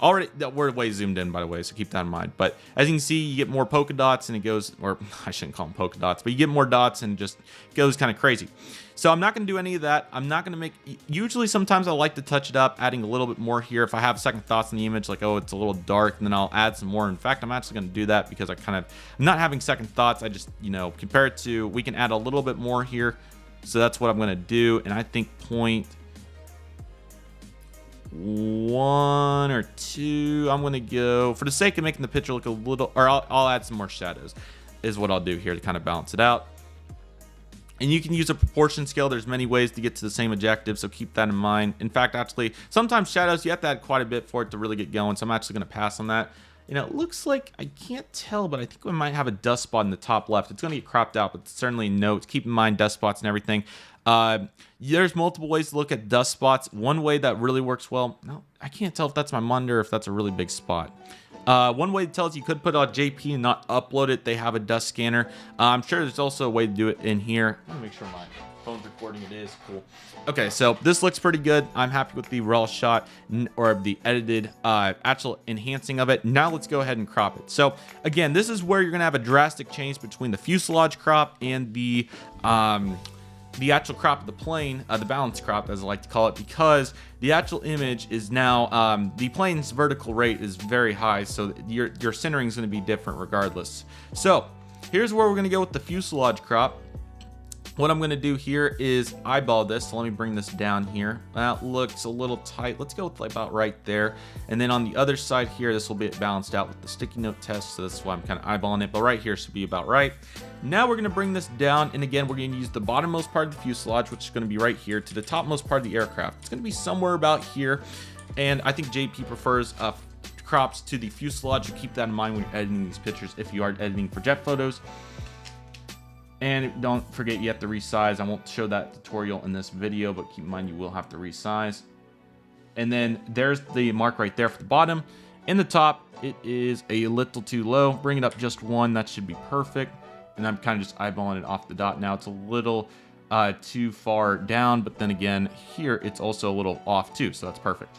Already, we're way zoomed in, by the way, so keep that in mind. But as you can see, you get more polka dots, and it goes, or I shouldn't call them polka dots, but you get more dots and just goes kind of crazy. So I'm not going to do any of that. I'm not going to make, usually sometimes I like to touch it up, adding a little bit more here. If I have second thoughts in the image, like, oh, it's a little dark, and then I'll add some more. In fact, I'm actually going to do that because I'm not having second thoughts. I just, you know, compare it to, we can add a little bit more here. So that's what I'm going to do. And I think 0.1 or 2, I'm gonna go for the sake of making the picture look a little, or I'll add some more shadows is what I'll do here to kind of balance it out. And you can use a proportion scale. There's many ways to get to the same objective, so keep that in mind. In fact, actually, sometimes shadows you have to add quite a bit for it to really get going, so I'm actually gonna pass on that. You know, it looks like, I can't tell, but I think we might have a dust spot in the top left. It's gonna get cropped out, but certainly note, keep in mind dust spots and everything. There's multiple ways to look at dust spots. One way that really works well, no, I can't tell if that's my monitor or if that's a really big spot. One way to tell is you could put it on JP and not upload it. They have a dust scanner. I'm sure there's also a way to do it in here. Let me make sure my phone's recording. It is cool. Okay, so this looks pretty good. I'm happy with the raw shot or the edited actual enhancing of it. Now let's go ahead and crop it. So again, this is where you're gonna have a drastic change between the fuselage crop and the actual crop of the plane, the balance crop, as I like to call it, because the actual image is now, the plane's vertical rate is very high, so your centering is going to be different regardless. So here's where we're going to go with the fuselage crop. What I'm going to do here is eyeball this. So let me bring this down here. That looks a little tight. Let's go with about right there. And then on the other side here, this will be balanced out with the sticky note test. So that's why I'm kind of eyeballing it. But right here should be about right. Now we're going to bring this down. And again, we're going to use the bottommost part of the fuselage, which is going to be right here, to the topmost part of the aircraft. It's going to be somewhere about here. And I think JP prefers crops to the fuselage. So keep that in mind when you're editing these pictures if you are editing for JetPhotos. And don't forget, you have to resize. I won't show that tutorial in this video, but keep in mind you will have to resize. And then there's the mark right there for the bottom. In the top, it is a little too low. Bring it up just one. That should be perfect. And I'm kind of just eyeballing it off the dot now. It's a little too far down, but then again, here it's also a little off too, so that's perfect.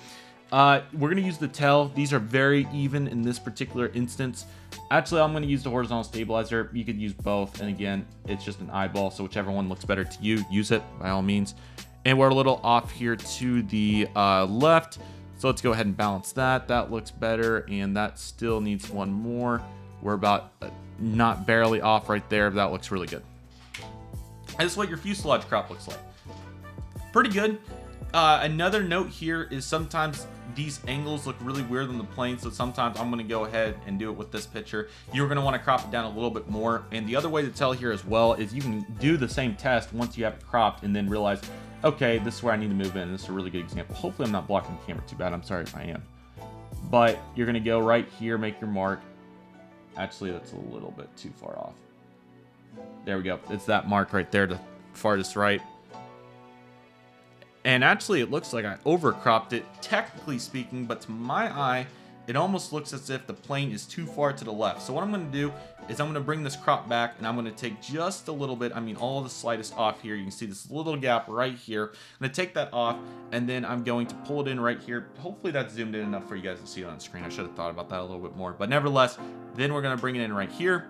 We're going to use the tail. These are very even in this particular instance. Actually, I'm going to use the horizontal stabilizer. You could use both. And again, it's just an eyeball. So whichever one looks better to you, use it by all means. And we're a little off here to the left. So let's go ahead and balance that. That looks better. And that still needs one more. We're about not barely off right there. But that looks really good. And this is what your fuselage crop looks like. Pretty good. Another note here is sometimes these angles look really weird on the plane, so sometimes I'm going to go ahead and do it with this picture. You're going to want to crop it down a little bit more. And the other way to tell here as well is you can do the same test once you have it cropped and then realize, okay, this is where I need to move in. This is a really good example. Hopefully I'm not blocking the camera too bad. I'm sorry if I am. But you're going to go right here, make your mark. Actually, that's a little bit too far off. There we go. It's that mark right there, the farthest right. And actually, it looks like I overcropped it, technically speaking, but to my eye, it almost looks as if the plane is too far to the left. So what I'm going to do is I'm going to bring this crop back, and I'm going to take just a little bit, I mean all the slightest off here. You can see this little gap right here. I'm going to take that off, and then I'm going to pull it in right here. Hopefully that's zoomed in enough for you guys to see it on the screen. I should have thought about that a little bit more. But nevertheless, then we're going to bring it in right here.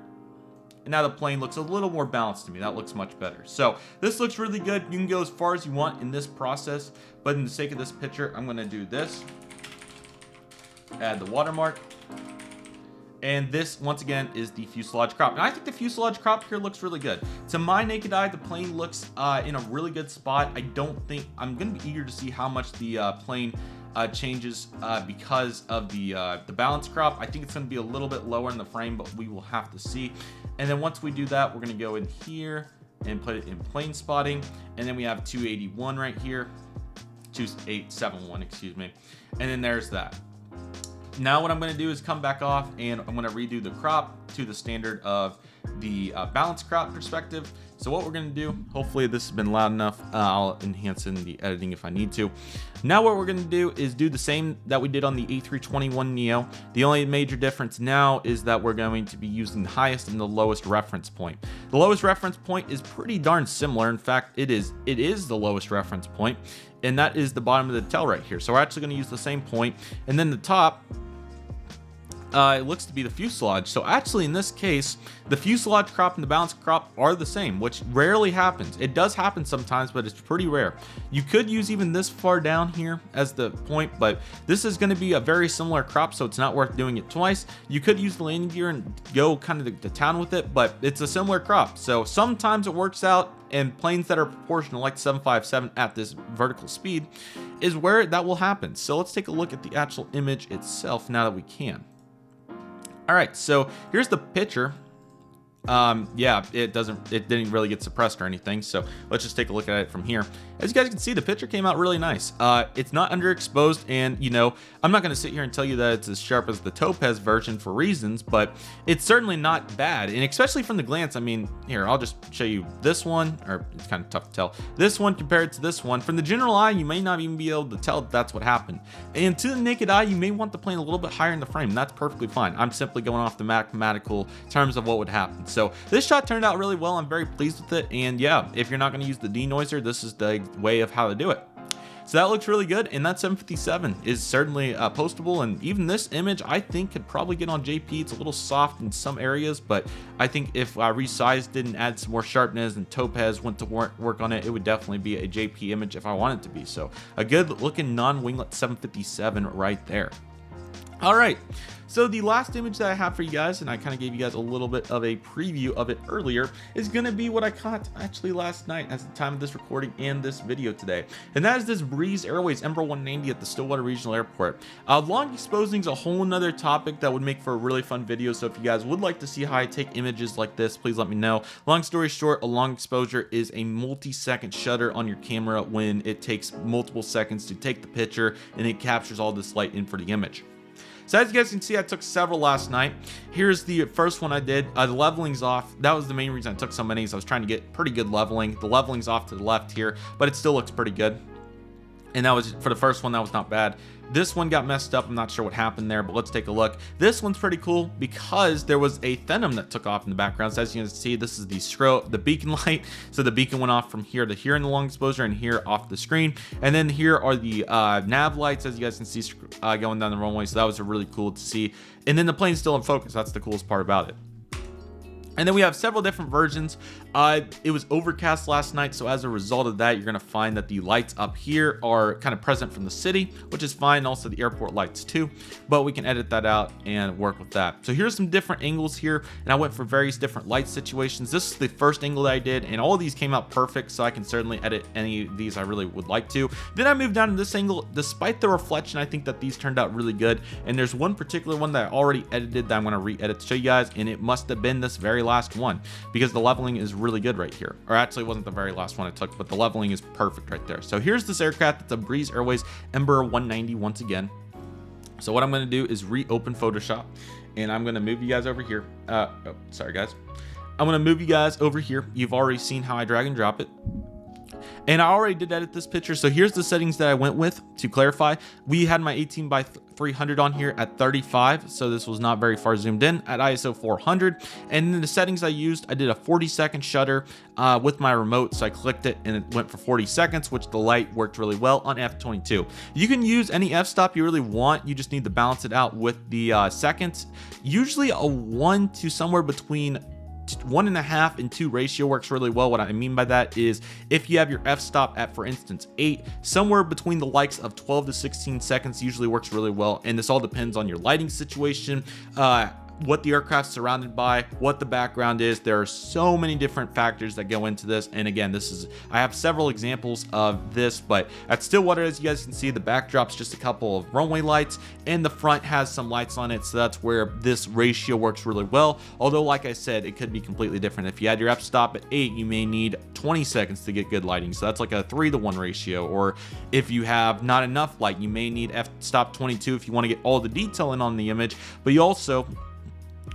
and now the plane looks a little more balanced to me. That looks much better. So this looks really good. You can go as far as you want in this process, but in the sake of this picture, I'm going to do this. Add the watermark. And this, once again, is the fuselage crop. And I think the fuselage crop here looks really good. To my naked eye, the plane looks in a really good spot. I don't think, I'm going to be eager to see how much the plane changes because of the balance crop. I think it's going to be a little bit lower in the frame, but we will have to see. And then once we do that, we're going to go in here and put it in plane spotting. And then we have 281 right here, 2871, excuse me. And then there's that. Now what I'm going to do is come back off and I'm going to redo the crop to the standard of the balance crop perspective. So what we're going to do, hopefully this has been loud enough, I'll enhance in the editing if I need to. Now what we're going to do is do the same that we did on the A321neo. The only major difference now is that we're going to be using the highest and the lowest reference point. The lowest reference point is pretty darn similar. In fact, it is the lowest reference point, and that is the bottom of the tail right here. So we're actually going to use the same point, and then the top, it looks to be the fuselage. So actually in this case, the fuselage crop and the balance crop are the same, which rarely happens. It does happen sometimes, but it's pretty rare. You could use even this far down here as the point, but this is going to be a very similar crop, so it's not worth doing it twice. You could use the landing gear and go kind of to town with it, but it's a similar crop. So sometimes it works out, and planes that are proportional like the 757 at this vertical speed is where that will happen. So let's take a look at the actual image itself now that we can. All right, so here's the picture. Yeah, it didn't really get suppressed or anything. So let's just take a look at it from here. As you guys can see, the picture came out really nice. It's not underexposed, and you know, I'm not going to sit here and tell you that it's as sharp as the Topaz version for reasons, but it's certainly not bad. And especially from the glance, I mean, here, I'll just show you this one, or it's kind of tough to tell. This one compared to this one, from the general eye, you may not even be able to tell that that's what happened. And to the naked eye, you may want the plane a little bit higher in the frame. That's perfectly fine. I'm simply going off the mathematical terms of what would happen. So this shot turned out really well. I'm very pleased with it. And yeah, if you're not going to use the denoiser, this is the way of how to do it. So that looks really good. And that 757 is certainly postable. And even this image, I think, could probably get on JP. It's a little soft in some areas, but I think if resized didn't add some more sharpness and Topaz went to work on it, it would definitely be a JP image if I want it to be. So a good looking non-winglet 757 right there. All right, so the last image that I have for you guys, and I kind of gave you guys a little bit of a preview of it earlier, is going to be what I caught actually last night at the time of this recording and this video today. And that is this Breeze Airways Embraer 190 at the Stillwater Regional Airport. Long exposing is a whole nother topic that would make for a really fun video, so if you guys would like to see how I take images like this, please let me know. Long story short, a long exposure is a multi-second shutter on your camera when it takes multiple seconds to take the picture, and it captures all this light in for the image. So as you guys can see, I took several last night. Here's the first one I did. The leveling's off. That was the main reason I took so many, is I was trying to get pretty good leveling. The leveling's off to the left here, but it still looks pretty good. And that was, for the first one, that was not bad. This one got messed up. I'm not sure what happened there, but let's take a look. This one's pretty cool because there was a Phenom that took off in the background. So as you can see, this is the beacon light. So the beacon went off from here to here in the long exposure and here off the screen. And then here are the nav lights, as you guys can see, going down the runway. So that was really cool to see. And then the plane's still in focus. That's the coolest part about it. And then we have several different versions. It was overcast last night, so as a result of that, you're going to find that the lights up here are kind of present from the city, which is fine. Also the airport lights too, but we can edit that out and work with that. So here's some different angles here, and I went for various different light situations. This is the first angle that I did, and all of these came out perfect, so I can certainly edit any of these I really would like to. Then I moved down to this angle. Despite the reflection, I think that these turned out really good, and there's one particular one that I already edited that I'm going to re-edit to show you guys, and it must have been this very last one, because the leveling is really good right here. Or actually, it wasn't the very last one I took, but the leveling is perfect right there. So here's this aircraft. It's a Breeze Airways Embraer 190 once again. So what I'm going to do is reopen Photoshop, and I'm going to move you guys over here. Oh, sorry guys. I'm going to move you guys over here. You've already seen how I drag and drop it. And I already did edit this picture. So here's the settings that I went with to clarify. We had my 18x300 on here at 35. So this was not very far zoomed in at ISO 400. And then the settings I used, I did a 40-second shutter with my remote. So I clicked it and it went for 40 seconds, which the light worked really well on f22. You can use any f-stop you really want. You just need to balance it out with the seconds. Usually a 1 to somewhere between 1.5 and 2 ratio works really well. What I mean by that is if you have your f-stop at, for instance, 8, somewhere between the likes of 12 to 16 seconds usually works really well. And this all depends on your lighting situation, what the aircraft's surrounded by, what the background is. There are so many different factors that go into this. And again, I have several examples of this, but that's still what it is. You guys can see the backdrop's just a couple of runway lights, and the front has some lights on it. So that's where this ratio works really well. Although, like I said, it could be completely different. If you had your f-stop at 8, you may need 20 seconds to get good lighting. So that's like a 3-to-1 ratio. Or if you have not enough light, you may need f-stop 22 if you want to get all the detail in on the image. But you also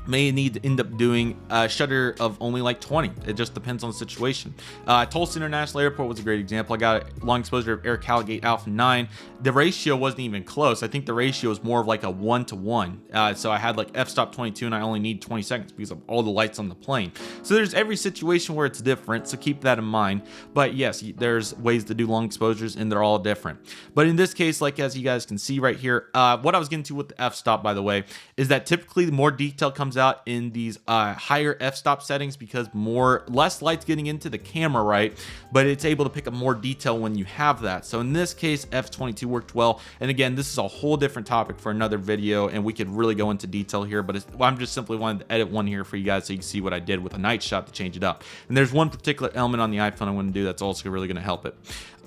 may need to end up doing a shutter of only like 20. It just depends on the situation. Tulsa International Airport was a great example. I got a long exposure of Air Calgate Alpha 9. The ratio wasn't even close. I think the ratio is more of like a 1-to-1. So I had like f-stop 22 and I only need 20 seconds because of all the lights on the plane. So there's every situation where it's different, so keep that in mind. But yes, there's ways to do long exposures and they're all different. But in this case, like as you guys can see right here, what I was getting to with the f-stop, by the way, is that typically the more detail comes out in these higher f-stop settings because less light's getting into the camera, right? But it's able to pick up more detail when you have that. So in this case, f22 worked well. And again, this is a whole different topic for another video, and we could really go into detail here, but I'm just simply wanting to edit one here for you guys so you can see what I did with a night shot to change it up. And there's one particular element on the iPhone I want to do that's also really going to help it.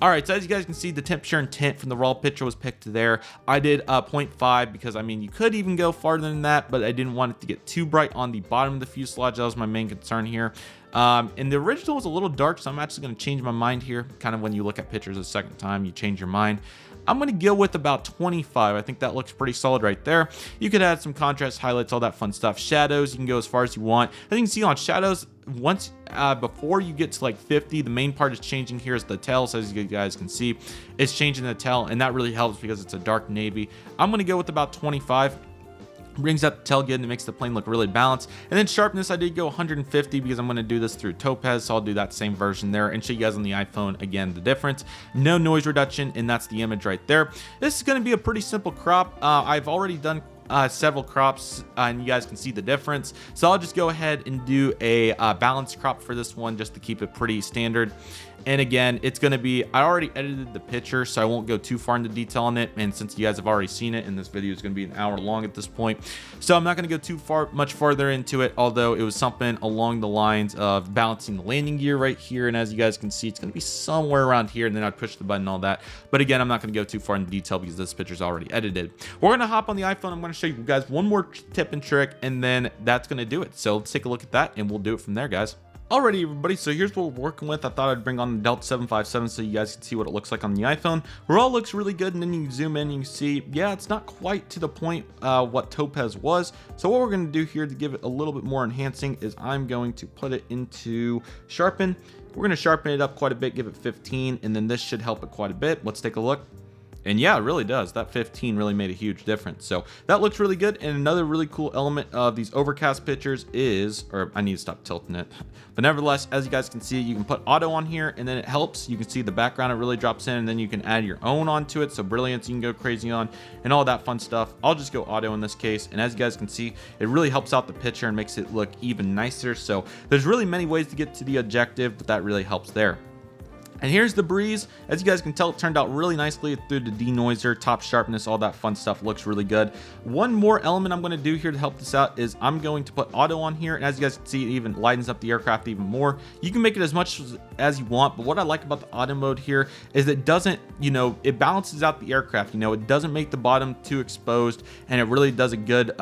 All right, so as you guys can see, the temperature and tint from the raw picture was picked there. I did 0.5 because, I mean, you could even go farther than that, but I didn't want it to get too bright on the bottom of the fuselage. That was my main concern here. And the original was a little dark, so I'm actually going to change my mind here. Kind of when you look at pictures a second time, you change your mind. I'm going to go with about 25. I think that looks pretty solid right there. You could add some contrast, highlights, all that fun stuff. Shadows, you can go as far as you want. As you can see on shadows, once before you get to like 50, the main part is changing here is the tail. So as you guys can see, it's changing the tail, and that really helps because it's a dark navy. I'm going to go with about 25. Brings up the tail good and it makes the plane look really balanced. And then sharpness, I did go 150 because I'm going to do this through Topaz, so I'll do that same version there and show you guys on the iPhone again the difference. No noise reduction, and that's the image right there. This is going to be a pretty simple crop. I've already done several crops and you guys can see the difference, so I'll just go ahead and do a balanced crop for this one just to keep it pretty standard. And again, it's going to be, I already edited the picture, so I won't go too far into detail on it. And since you guys have already seen it, and this video is going to be an hour long at this point, so I'm not going to go too much farther into it, although it was something along the lines of balancing the landing gear right here. And as you guys can see, it's going to be somewhere around here, and then I'd push the button and all that. But again, I'm not going to go too far into detail because this picture is already edited. We're going to hop on the iPhone. I'm going to show you guys one more tip and trick, and then that's going to do it. So let's take a look at that, and we'll do it from there, guys. Alrighty, everybody, so here's what we're working with. I thought I'd bring on the Delta 757 so you guys can see what it looks like on the iPhone. Raw looks really good, and then you can zoom in and you can see, yeah, it's not quite to the point what Topaz was. So what we're going to do here to give it a little bit more enhancing is I'm going to put it into sharpen. We're going to sharpen it up quite a bit, give it 15, and then this should help it quite a bit. Let's take a look. And yeah, it really does. That 15 really made a huge difference. So that looks really good. And another really cool element of these overcast pictures is, or I need to stop tilting it. But nevertheless, as you guys can see, you can put auto on here and then it helps. You can see the background, it really drops in, and then you can add your own onto it. So brilliance, you can go crazy on and all that fun stuff. I'll just go auto in this case. And as you guys can see, it really helps out the picture and makes it look even nicer. So there's really many ways to get to the objective, but that really helps there. And here's the breeze. As you guys can tell, it turned out really nicely through the denoiser, top sharpness, all that fun stuff looks really good. One more element I'm going to do here to help this out is I'm going to put auto on here. And as you guys can see, it even lightens up the aircraft even more. You can make it as much as you want, but what I like about the auto mode here is it doesn't, it balances out the aircraft. It doesn't make the bottom too exposed, and it really does a good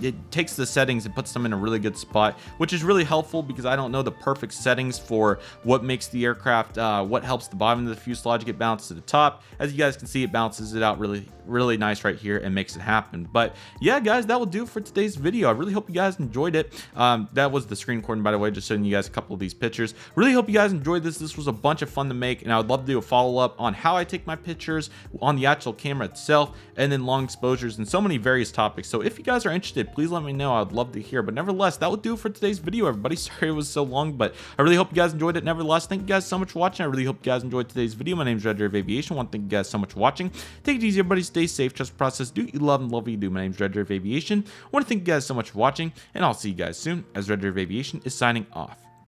it takes the settings and puts them in a really good spot, which is really helpful because I don't know the perfect settings for what makes the aircraft, what helps the bottom of the fuselage get balanced to the top. As you guys can see, it balances it out really nice right here and makes it happen. But yeah, guys, that will do it for today's video. I really hope you guys enjoyed it. That was the screen recording, by the way, just showing you guys a couple of these pictures. Really hope you guys enjoyed this. This was a bunch of fun to make, and I would love to do a follow-up on how I take my pictures on the actual camera itself, and then long exposures and so many various topics. So if you guys are interested, did, please let me know. I'd love to hear. But nevertheless, that would do it for today's video, everybody. Sorry it was so long, but I really hope you guys enjoyed it. Nevertheless, thank you guys so much for watching. I really hope you guys enjoyed today's video. My name is Redriveraviation. I want to thank you guys so much for watching. Take it easy, everybody. Stay safe. Trust the process. Do what you love and love what you do. My name is Redriveraviation. I want to thank you guys so much for watching, and I'll see you guys soon as Redriveraviation is signing off.